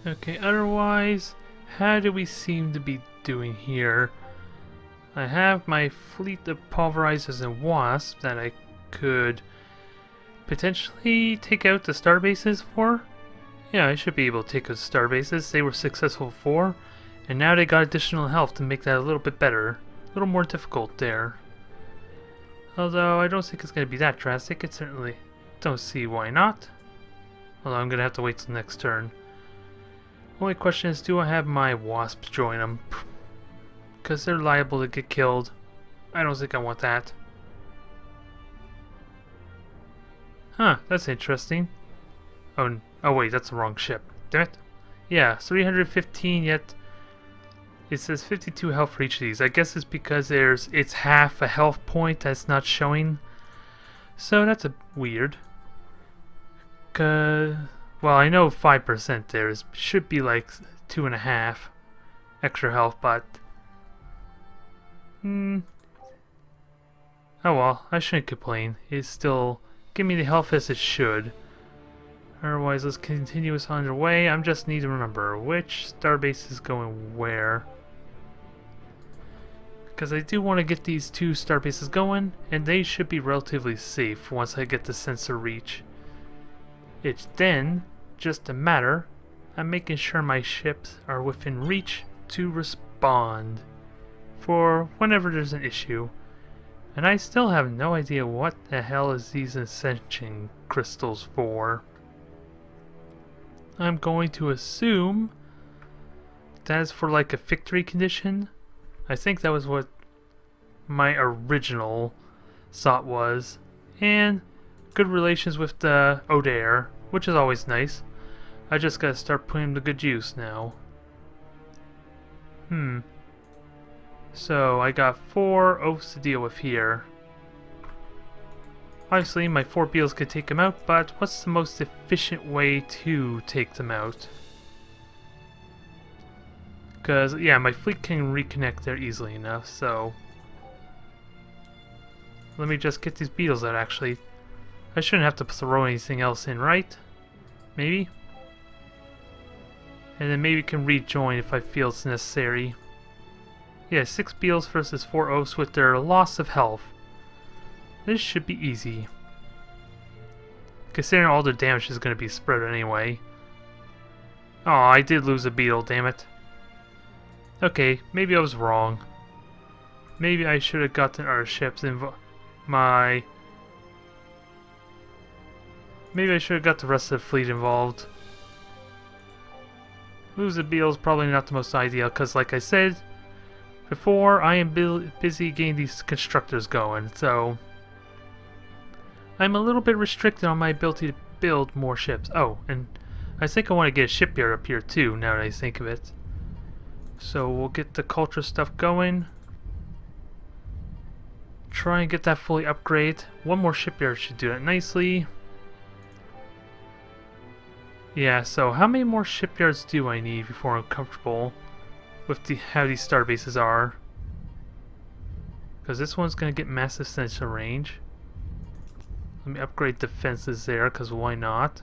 Okay, otherwise, how do we seem to be doing here? I have my fleet of pulverizers and wasps that I could potentially take out the star bases for. Yeah, I should be able to take out the star bases. They were successful before, and now they got additional health to make that a little bit better. A little more difficult there. Although I don't think it's going to be that drastic. It certainly don't see why not. Although I'm going to have to wait till next turn. Only question is, do I have my wasps join them? Because they're liable to get killed. I don't think I want that. Huh, that's interesting. Oh wait, that's the wrong ship. Damn it. Yeah, 315, yet it says 52 health for each of these. I guess it's because it's half a health point that's not showing. So that's weird. Well, I know 5% there should be like 2.5 extra health, but oh well, I shouldn't complain. It's still give me the health as it should. Otherwise, let's continue us on our way. I just need to remember which starbase is going where. Because I do want to get these 2 starbases going, and they should be relatively safe once I get the sensor reach. It's then just a matter of making sure my ships are within reach to respond for whenever there's an issue. And I still have no idea what the hell is these ascension crystals for. I'm going to assume that is for like a victory condition. I think that was what my original thought was. And good relations with the Odair, which is always nice. I just gotta start putting them to good use now. So I got 4 oaths to deal with here. Obviously my 4 beetles could take them out, but what's the most efficient way to take them out? Because, yeah, my fleet can reconnect there easily enough, so let me just get these beetles out, actually. I shouldn't have to throw anything else in, right? Maybe? And then maybe can rejoin if I feel it's necessary. Yeah, 6 beetles versus 4 oaths with their loss of health. This should be easy. Considering all the damage is going to be spread anyway. Oh, I did lose a beetle, damn it. Okay, maybe I was wrong. Maybe I should have gotten our ships involved. Maybe I should have got the rest of the fleet involved. Lose a beetle is probably not the most ideal, because like I said before, I am busy getting these constructors going, so I'm a little bit restricted on my ability to build more ships. Oh, and I think I want to get a shipyard up here too, now that I think of it. So we'll get the culture stuff going. Try and get that fully upgraded. One more shipyard should do that nicely. Yeah, so how many more shipyards do I need before I'm comfortable with how these starbases are? Because this one's going to get massive sensor range. Let me upgrade defenses there, because why not?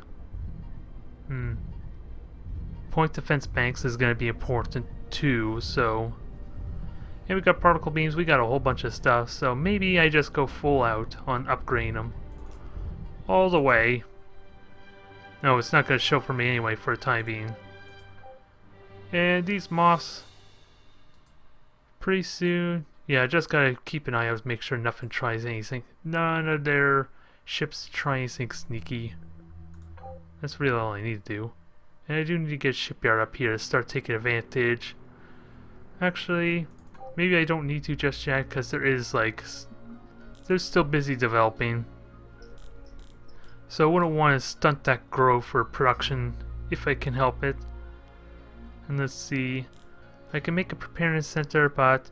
Point defense banks is going to be important too, so... And we got particle beams, we got a whole bunch of stuff, so maybe I just go full out on upgrading them. All the way. No, it's not going to show for me anyway for the time being. And these moths... Pretty soon... Yeah, I just gotta keep an eye out to make sure nothing tries anything. None of their ships try anything sneaky. That's really all I need to do. And I do need to get a shipyard up here to start taking advantage. Actually, maybe I don't need to just yet, because there is like... They're still busy developing. So I wouldn't want to stunt that growth for production if I can help it. And let's see. I can make a preparedness center, but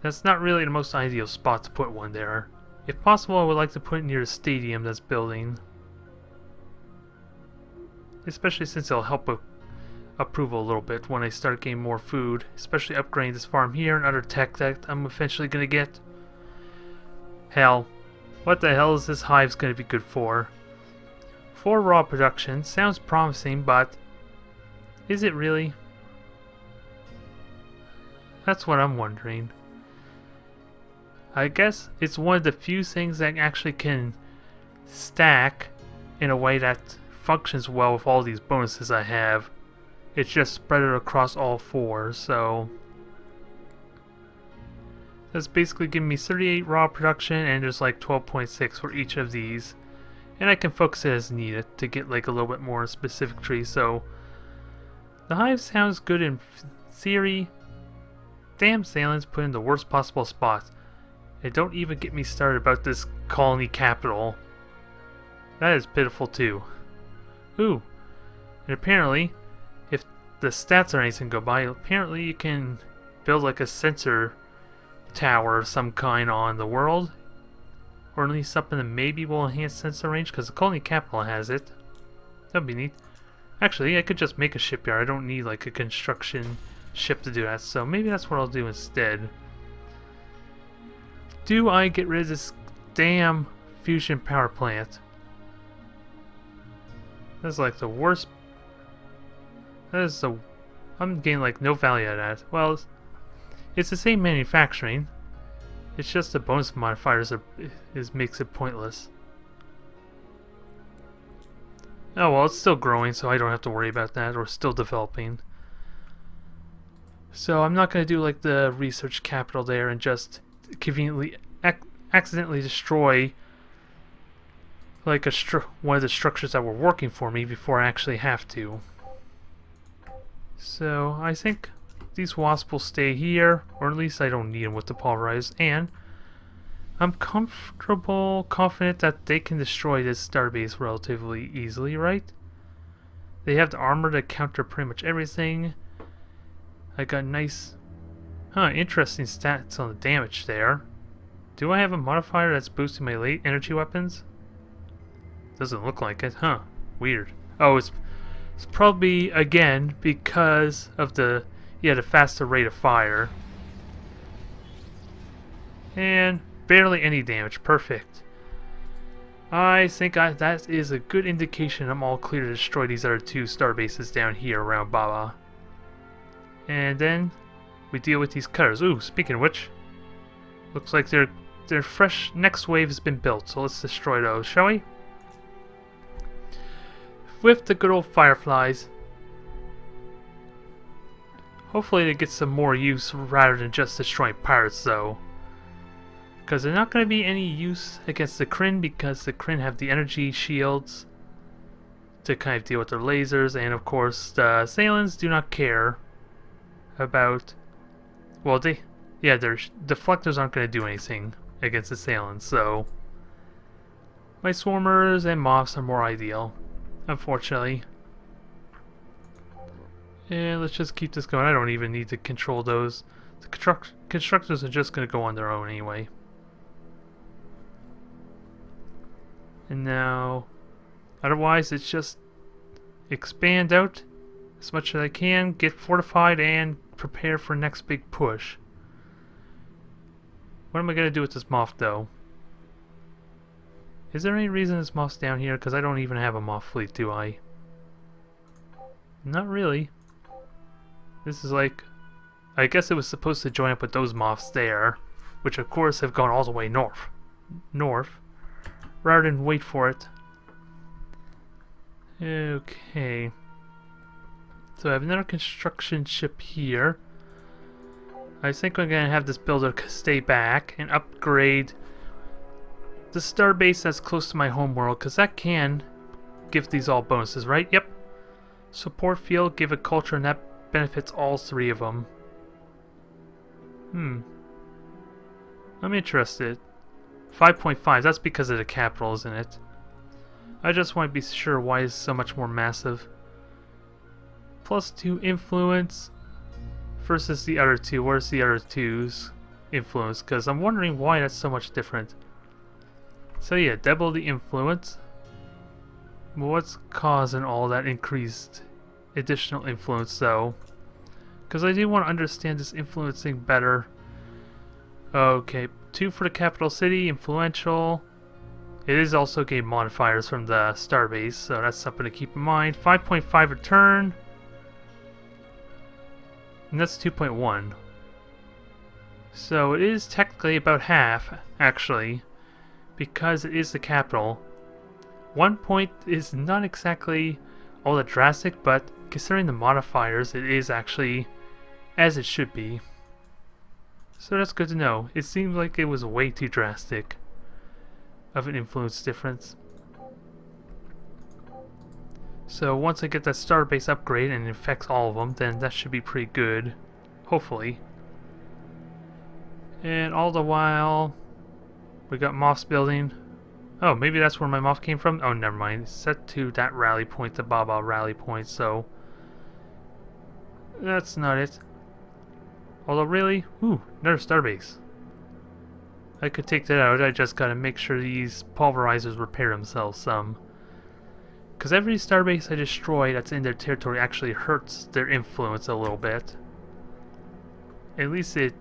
that's not really the most ideal spot to put one there. If possible, I would like to put it near the stadium that's building. Especially since it'll help with approval a little bit when I start getting more food. Especially upgrading this farm here and other tech that I'm eventually going to get. Hell, what the hell is this hive's going to be good for? For raw production, sounds promising, but Is it really? That's what I'm wondering. I guess it's one of the few things that actually can stack in a way that functions well with all these bonuses I have. It's just spread it across all four, so that's basically giving me 38 raw production and just like 12.6 for each of these. And I can focus it as needed to get like a little bit more specific tree, so the hive sounds good in theory. Damn, Thalan's put in the worst possible spot. And don't even get me started about this colony capital. That is pitiful too. Ooh, and apparently, if the stats or anything go by, apparently you can build like a sensor tower of some kind on the world. Or at least something that maybe will enhance sensor range, because the colony capital has it. That'd be neat. Actually, I could just make a shipyard. I don't need like a construction ship to do that, so maybe that's what I'll do instead. Do I get rid of this damn fusion power plant? That's like the worst. That is the. I'm getting like no value out of that. Well, it's the same manufacturing. It's just the bonus modifiers makes it pointless. Oh well, it's still growing, so I don't have to worry about that. Or still developing. So I'm not going to do like the research capital there and just conveniently accidentally destroy like one of the structures that were working for me before I actually have to. So I think these wasps will stay here, or at least I don't need them with the pulverize, and I'm confident that they can destroy this starbase relatively easily, right? They have the armor to counter pretty much everything. I got nice, interesting stats on the damage there. Do I have a modifier that's boosting my late energy weapons? Doesn't look like it, huh? Weird. Oh, it's probably, again, because of the faster rate of fire. And barely any damage. Perfect. I think that is a good indication I'm all clear to destroy these other two star bases down here around Baba. And then we deal with these cutters. Ooh, speaking of which, looks like their fresh next wave has been built, so let's destroy those, shall we? With the good old fireflies. Hopefully they get some more use rather than just destroying pirates, though. Because they're not going to be any use against the Kryn, because the Kryn have the energy shields to kind of deal with their lasers, and of course the Thalans do not care about, well, their deflectors aren't going to do anything against the Thalans, so my swarmers and moths are more ideal, unfortunately. And let's just keep this going. I don't even need to control those. The constructors are just going to go on their own anyway. And now, otherwise it's just expand out as much as I can, get fortified, and prepare for next big push. What am I going to do with this moth, though? Is there any reason this moth's down here? Because I don't even have a moth fleet, do I? Not really. This is like, I guess it was supposed to join up with those moths there, which of course have gone all the way north, rather than wait for it. Okay. So I have another construction ship here. I think I'm going to have this builder stay back and upgrade the starbase that's close to my homeworld, because that can give these all bonuses, right? Yep. Support field, give a culture, and that benefits all three of them. I'm interested. 5.5, that's because of the capital, isn't it? I just want to be sure why it's so much more massive. +2 influence versus the other two. Where's the other two's influence? Because I'm wondering why that's so much different. So yeah, double the influence. What's causing all that increased additional influence though? Because I do want to understand this influencing better. Okay, 2 for the capital city, influential. It is also getting modifiers from the starbase, so that's something to keep in mind. 5.5 a turn. And that's 2.1. So it is technically about half, actually, because it is the capital. 1 point is not exactly all that drastic, but considering the modifiers, it is actually as it should be. So that's good to know. It seems like it was way too drastic of an influence difference. So once I get that starbase upgrade and it infects all of them, then that should be pretty good. Hopefully. And all the while, we got Moth's building. Oh, maybe that's where my Moth came from? Oh, never mind. It's set to that rally point, the Baba rally point, so that's not it. Although really, ooh, another starbase. I could take that out, I just gotta make sure these pulverizers repair themselves some. Because every starbase I destroy that's in their territory actually hurts their influence a little bit. At least it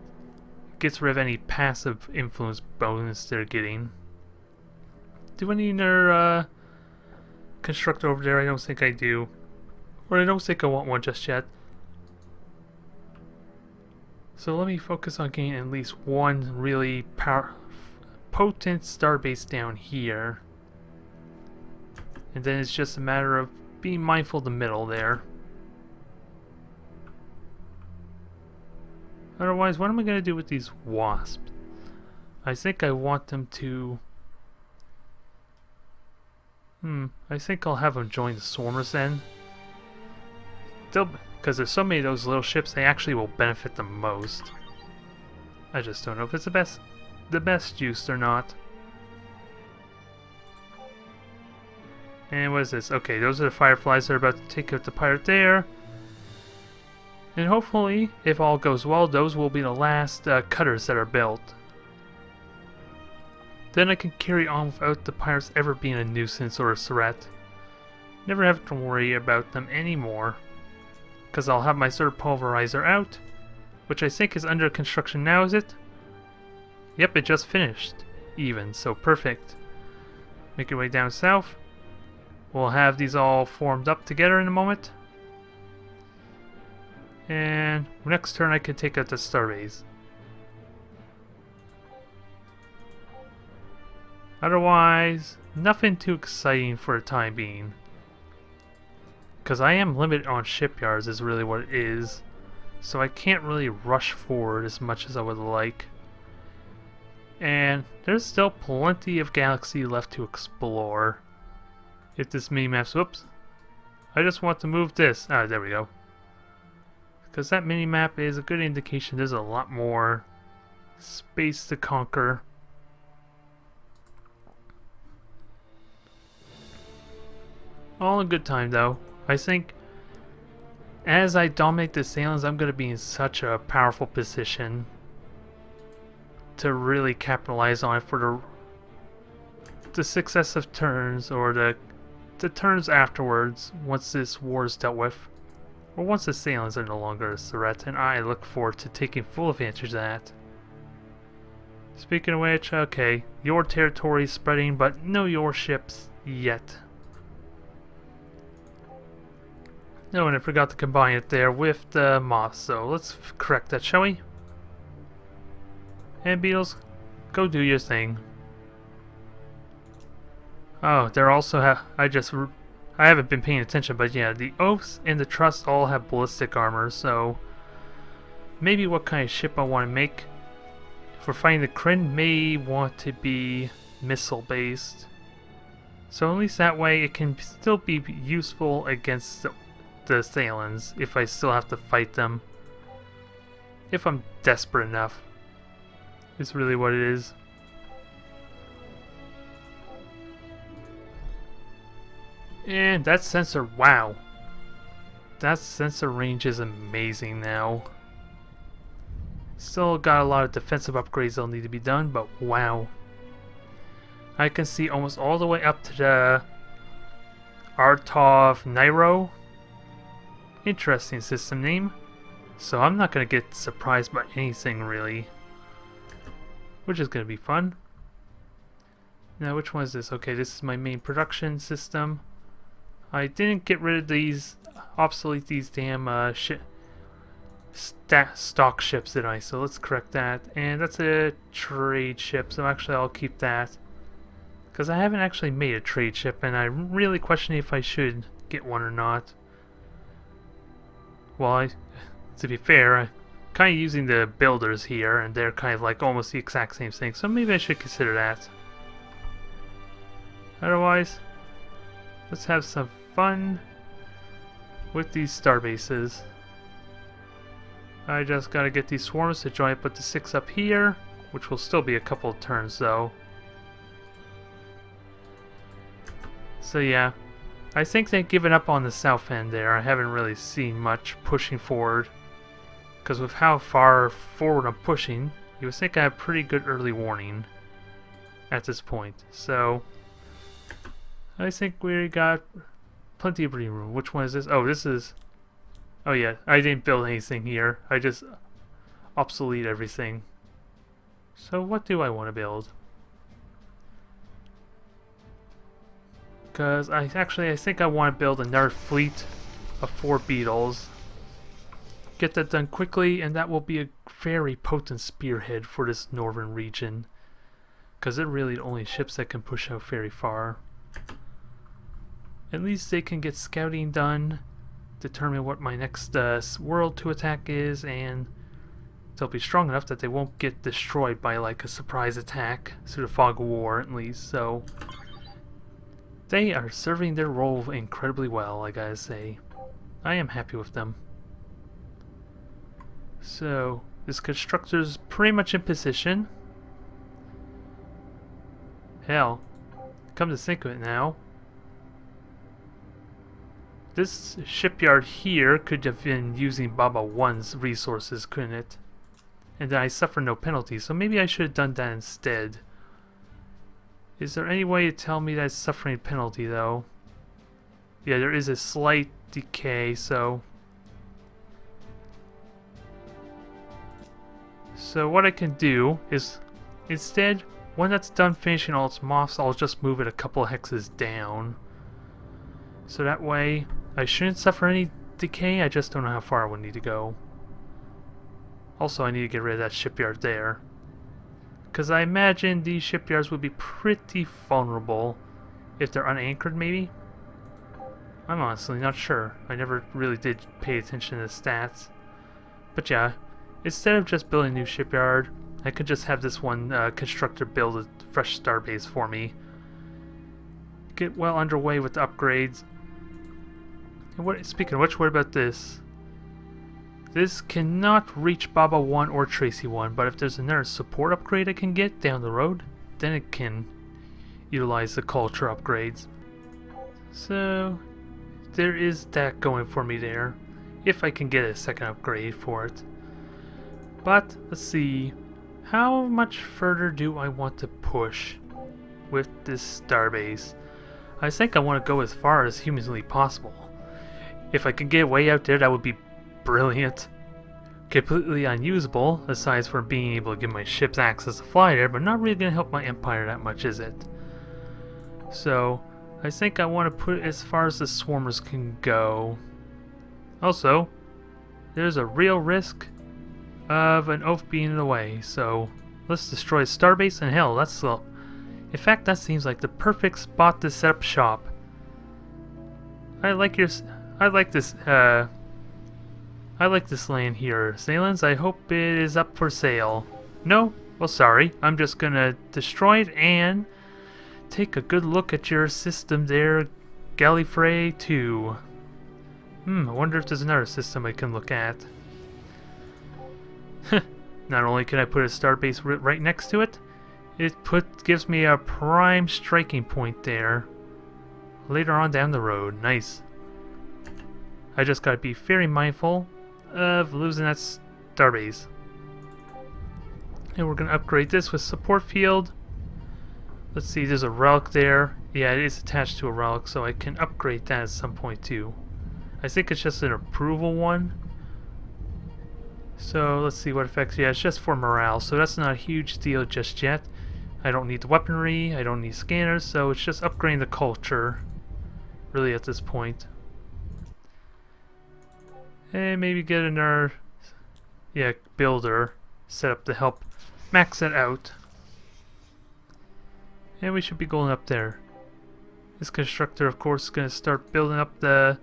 gets rid of any passive influence bonus they're getting. Do I need another constructor over there? I don't think I do. Or I don't think I want one just yet. So let me focus on getting at least one really potent starbase down here. And then it's just a matter of being mindful of the middle there. Otherwise, what am I going to do with these wasps? I think I want them to... I think I'll have them join the swarmers then. Because there's so many of those little ships, they actually will benefit the most. I just don't know if it's the best use or not. And what is this? Okay, those are the fireflies that are about to take out the pirate there. And hopefully, if all goes well, those will be the last cutters that are built. Then I can carry on without the pirates ever being a nuisance or a threat. Never have to worry about them anymore. Because I'll have my third pulverizer out, which I think is under construction now, is it? Yep, it just finished. Even, so perfect. Make your way down south. We'll have these all formed up together in a moment. And next turn I can take out the starbase. Otherwise, nothing too exciting for the time being. Because I am limited on shipyards is really what it is. So I can't really rush forward as much as I would like. And there's still plenty of galaxy left to explore. If this mini-map's... Whoops. I just want to move this. Ah, there we go. Because that mini-map is a good indication there's a lot more space to conquer. All in good time though. I think as I dominate the Thalans, I'm going to be in such a powerful position to really capitalize on it for the successive turns, or the turns afterwards once this war is dealt with, or once the Thalans are no longer a threat, and I look forward to taking full advantage of that. Speaking of which, okay, your territory is spreading, but no your ships yet. No, and I forgot to combine it there with the moth, so let's correct that, shall we? And beetles, go do your thing. Oh, they're also I haven't been paying attention, but yeah, the Oaths and the Trust all have ballistic armor, so maybe what kind of ship I want to make for fighting the Kryn may want to be missile based. So at least that way it can still be useful against the Thalans if I still have to fight them. If I'm desperate enough. Is really what it is. And that sensor, wow. That sensor range is amazing now. Still got a lot of defensive upgrades that'll need to be done, but wow. I can see almost all the way up to the Artov Nairo. Interesting system name. So I'm not going to get surprised by anything really. Which is going to be fun. Now which one is this? Okay, this is my main production system. I didn't get rid of these, obsolete these damn stock ships, did I? So let's correct that. And that's a trade ship, so actually I'll keep that. Because I haven't actually made a trade ship, and I'm really questioning if I should get one or not. Well, to be fair, I'm kind of using the builders here, and they're kind of like almost the exact same thing, so maybe I should consider that. Otherwise, let's have some fun with these star bases. I just gotta get these swarms to join up with the 6 up here, which will still be a couple of turns though. So yeah, I think they've given up on the south end there. I haven't really seen much pushing forward. Because with how far forward I'm pushing, you would think I have pretty good early warning at this point. So, I think we got plenty of breathing room. Which one is this? Oh, this is... Oh yeah, I didn't build anything here. I just obsolete everything. So what do I want to build? Because I think I want to build another fleet of 4 beetles. Get that done quickly, and that will be a very potent spearhead for this northern region. Because they're really the only ships that can push out very far. At least they can get scouting done, determine what my next world to attack is, and they'll be strong enough that they won't get destroyed by like a surprise attack through the fog of war at least. So they are serving their role incredibly well, I gotta say. I am happy with them. So this constructor's pretty much in position. Hell, come to think of it now, this shipyard here could have been using Baba 1's resources, couldn't it? And then I suffer no penalty, so maybe I should have done that instead. Is there any way to tell me that it's suffering penalty though? Yeah, there is a slight decay, so... So what I can do is, instead, when that's done finishing all its moths, I'll just move it a couple hexes down. So that way, I shouldn't suffer any decay, I just don't know how far I would need to go. Also, I need to get rid of that shipyard there. Because I imagine these shipyards would be pretty vulnerable if they're unanchored, maybe? I'm honestly not sure. I never really did pay attention to the stats. But yeah, instead of just building a new shipyard, I could just have this one constructor build a fresh starbase for me. Get well underway with the upgrades. And speaking of which, what about this? This cannot reach Baba 1 or Tracy 1, but if there's another support upgrade I can get down the road, then it can utilize the culture upgrades. So, there is that going for me there, if I can get a second upgrade for it. But, let's see, how much further do I want to push with this starbase? I think I want to go as far as humanly possible. If I can get way out there, that would be brilliant. Completely unusable, aside from being able to give my ships access to fly there, but not really going to help my empire that much, is it? So, I think I want to put it as far as the swarmers can go. Also, there's a real risk of an oath being in the way, so let's destroy Starbase, and hell, that's slow. In fact, that seems like the perfect spot to set up shop. I like this land here. Thalans, I hope it is up for sale. No? Well, sorry. I'm just gonna destroy it and take a good look at your system there, Gallifrey 2. I wonder if there's another system I can look at. Not only can I put a starbase right next to it, it gives me a prime striking point there later on down the road. Nice. I just gotta be very mindful of losing that starbase. And we're gonna upgrade this with support field. Let's see, there's a relic there. Yeah, it is attached to a relic, so I can upgrade that at some point too. I think it's just an approval one. So let's see what effects. Yeah, it's just for morale, so that's not a huge deal just yet. I don't need the weaponry, I don't need scanners, so it's just upgrading the culture really at this point. And maybe get another builder set up to help max it out. And we should be going up there. This constructor, of course, is going to start building up the...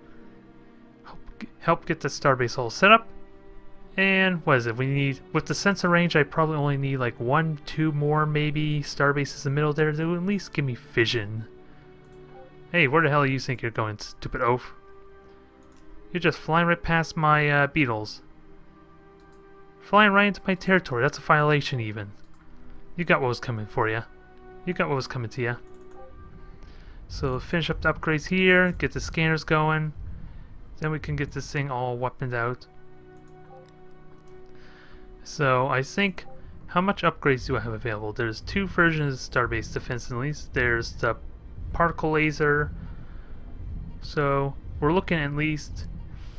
help get the starbase all set up. And what is it? We need... with the sensor range, I probably only need like 1-2 more, maybe, starbases in the middle there to at least give me vision. Hey, where the hell do you think you're going, stupid oaf? You're just flying right past my beetles. Flying right into my territory. That's a violation, even. You got what was coming for you. You got what was coming to you. So finish up the upgrades here, get the scanners going, then we can get this thing all weaponed out. So I think, how much upgrades do I have available? There's 2 versions of Starbase Defense at least. There's the particle laser. So we're looking at least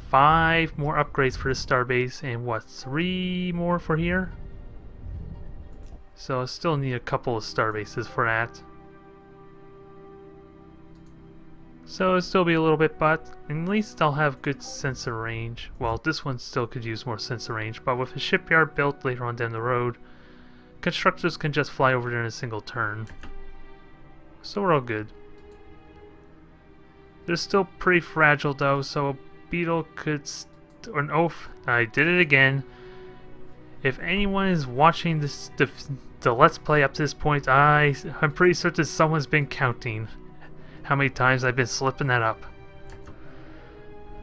5 more upgrades for the Starbase and what, 3 more for here? So I still need a couple of Starbases for that. So it'll still be a little bit, but at least I'll have good sensor range. Well, this one still could use more sensor range, but with a shipyard built later on down the road, constructors can just fly over there in a single turn. So we're all good. They're still pretty fragile though, so a beetle could... or an oaf. I did it again. If anyone is watching this, the Let's Play up to this point, I'm pretty certain someone's been counting how many times I've been slipping that up.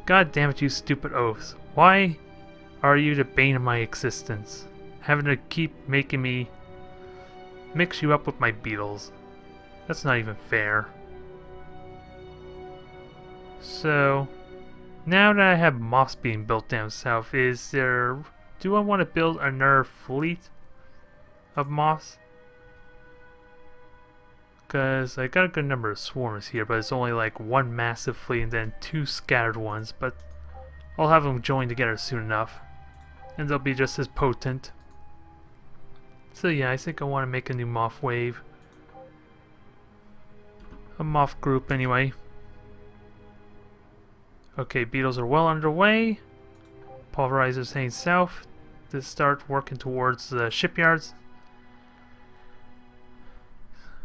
God damn it, you stupid oafs. Why are you the bane of my existence? Having to keep making me mix you up with my beetles. That's not even fair. So, now that I have moss being built down south, do I want to build another fleet of moss? Because I got a good number of swarms here, but it's only like 1 massive fleet and then 2 scattered ones, but I'll have them join together soon enough, and they'll be just as potent. So yeah, I think I want to make a new moth wave. A moth group anyway. Okay, beetles are well underway. Pulverizers heading south to start working towards the shipyards.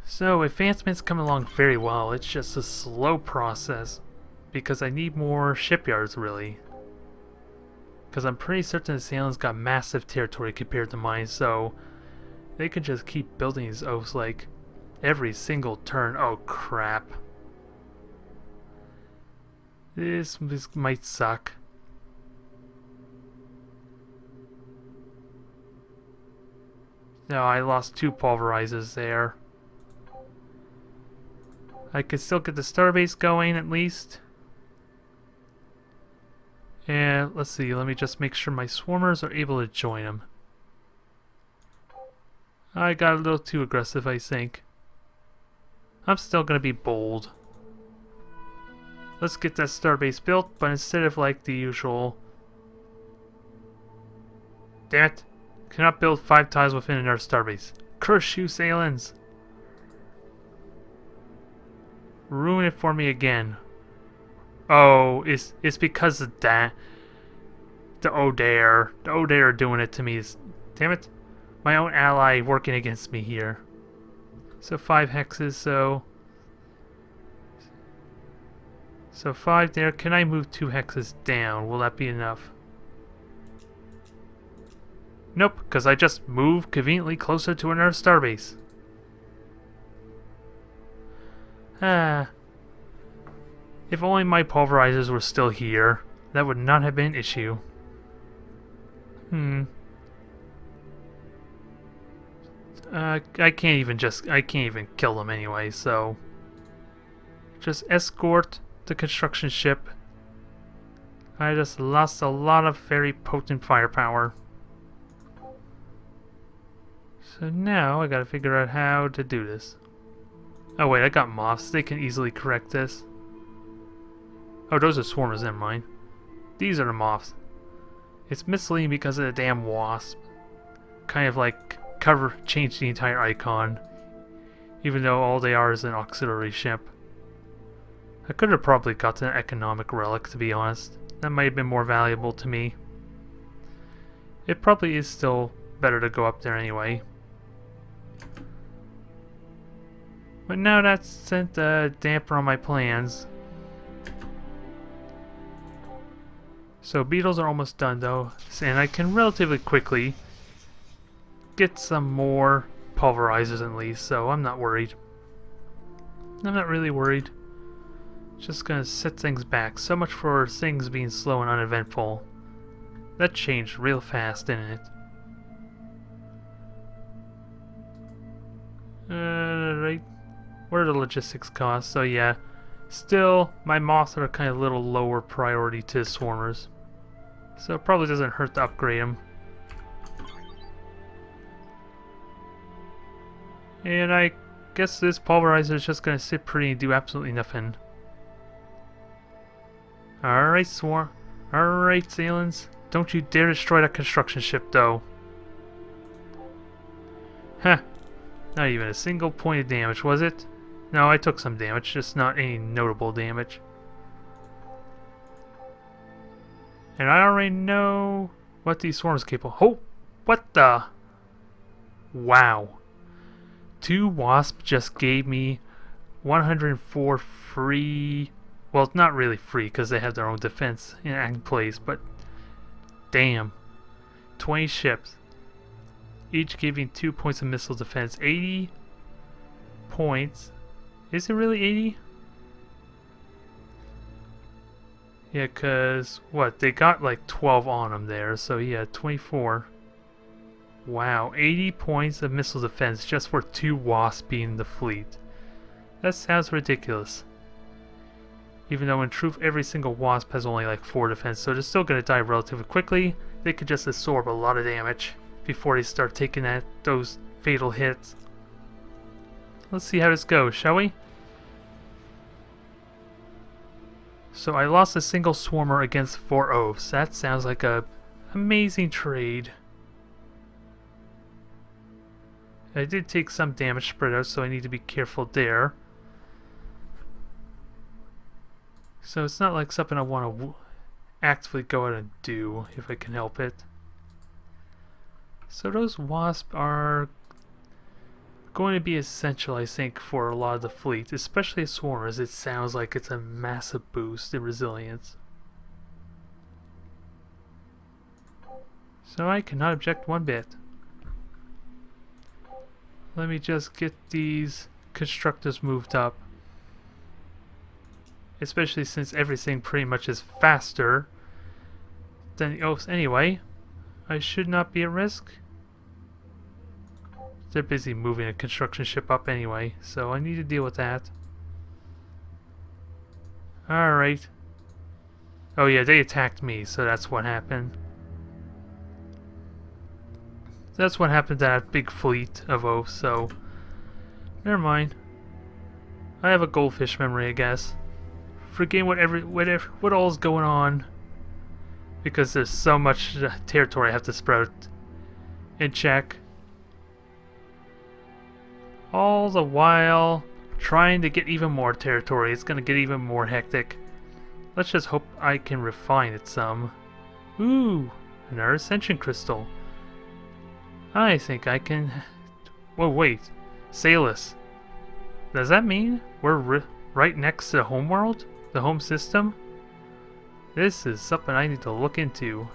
So advancement's coming along very well. It's just a slow process because I need more shipyards really. Because I'm pretty certain the Thalan's got massive territory compared to mine, so they can just keep building these oafs like every single turn. Oh crap. This might suck. No, I lost 2 pulverizers there. I could still get the starbase going at least. And let's see, let me just make sure my swarmers are able to join them. I got a little too aggressive, I think. I'm still gonna be bold. Let's get that starbase built, but instead of like the usual... Damn it! Cannot build 5 tiles within another starbase. Curse you, Thalans! Ruin it for me again. Oh, it's because of that. The Odair are doing it to me. Damn it. My own ally working against me here. So 5 hexes, so 5 there. Can I move 2 hexes down? Will that be enough? Nope, because I just moved conveniently closer to another starbase. If only my pulverizers were still here, that would not have been an issue. I can't even kill them anyway, so just escort the construction ship. I just lost a lot of very potent firepower. So now I gotta figure out how to do this. Oh wait, I got moths. They can easily correct this. Oh, those are swarmers, never mind. These are the moths. It's misleading because of the damn wasp. Kind of like change the entire icon. Even though all they are is an auxiliary ship. I could have probably gotten an economic relic, to be honest. That might have been more valuable to me. it probably is still better to go up there anyway. But now that's sent a damper on my plans. So beetles are almost done though, and I can relatively quickly get some more pulverizers at least, so I'm not worried. I'm not really worried. Just gonna set things back. So much for things being slow and uneventful. That changed real fast, didn't it? Right. What are the logistics costs? So yeah, still my moths are kind of a little lower priority to swarmers. So it probably doesn't hurt to upgrade them. And I guess this pulverizer is just gonna sit pretty and do absolutely nothing. Alright, Swarm. Alright, Thalans. Don't you dare destroy that construction ship, though. Huh. Not even a single point of damage, was it? No, I took some damage, just not any notable damage. And I already know what these swarms are capable of. Oh! What the? Wow. 2 wasps just gave me 104 free... Well, it's not really free because they have their own defense in place, but damn. 20 ships. Each giving 2 points of missile defense. 80 points. Is it really 80? Yeah, because, what, they got like 12 on them there, so yeah, 24. Wow, 80 points of missile defense just for 2 wasps being in the fleet. That sounds ridiculous. Even though in truth every single wasp has only like 4 defense, so they're still going to die relatively quickly. They could just absorb a lot of damage before they start taking those fatal hits. Let's see how this goes, shall we? So I lost a single swarmer against 4 oaths. That sounds like a amazing trade. I did take some damage spread out, so I need to be careful there. So it's not like something I want to actively go out and do if I can help it. So those wasps are going to be essential, I think, for a lot of the fleet, especially swarmers. It sounds like it's a massive boost in resilience. So I cannot object one bit. Let me just get these constructors moved up. Especially since everything pretty much is faster than the oaths anyway. I should not be at risk. They're busy moving a construction ship up anyway, so I need to deal with that. Alright. Oh yeah, they attacked me, so that's what happened. That's what happened to that big fleet of oaths, so never mind. I have a goldfish memory, I guess. Forgetting what all is going on, because there's so much territory I have to sprout and check. All the while trying to get even more territory. It's gonna get even more hectic. Let's just hope I can refine it some. Ooh, another ascension crystal. I think I can... Whoa, wait. Salus. Does that mean we're right next to the homeworld? The home system? This is something I need to look into.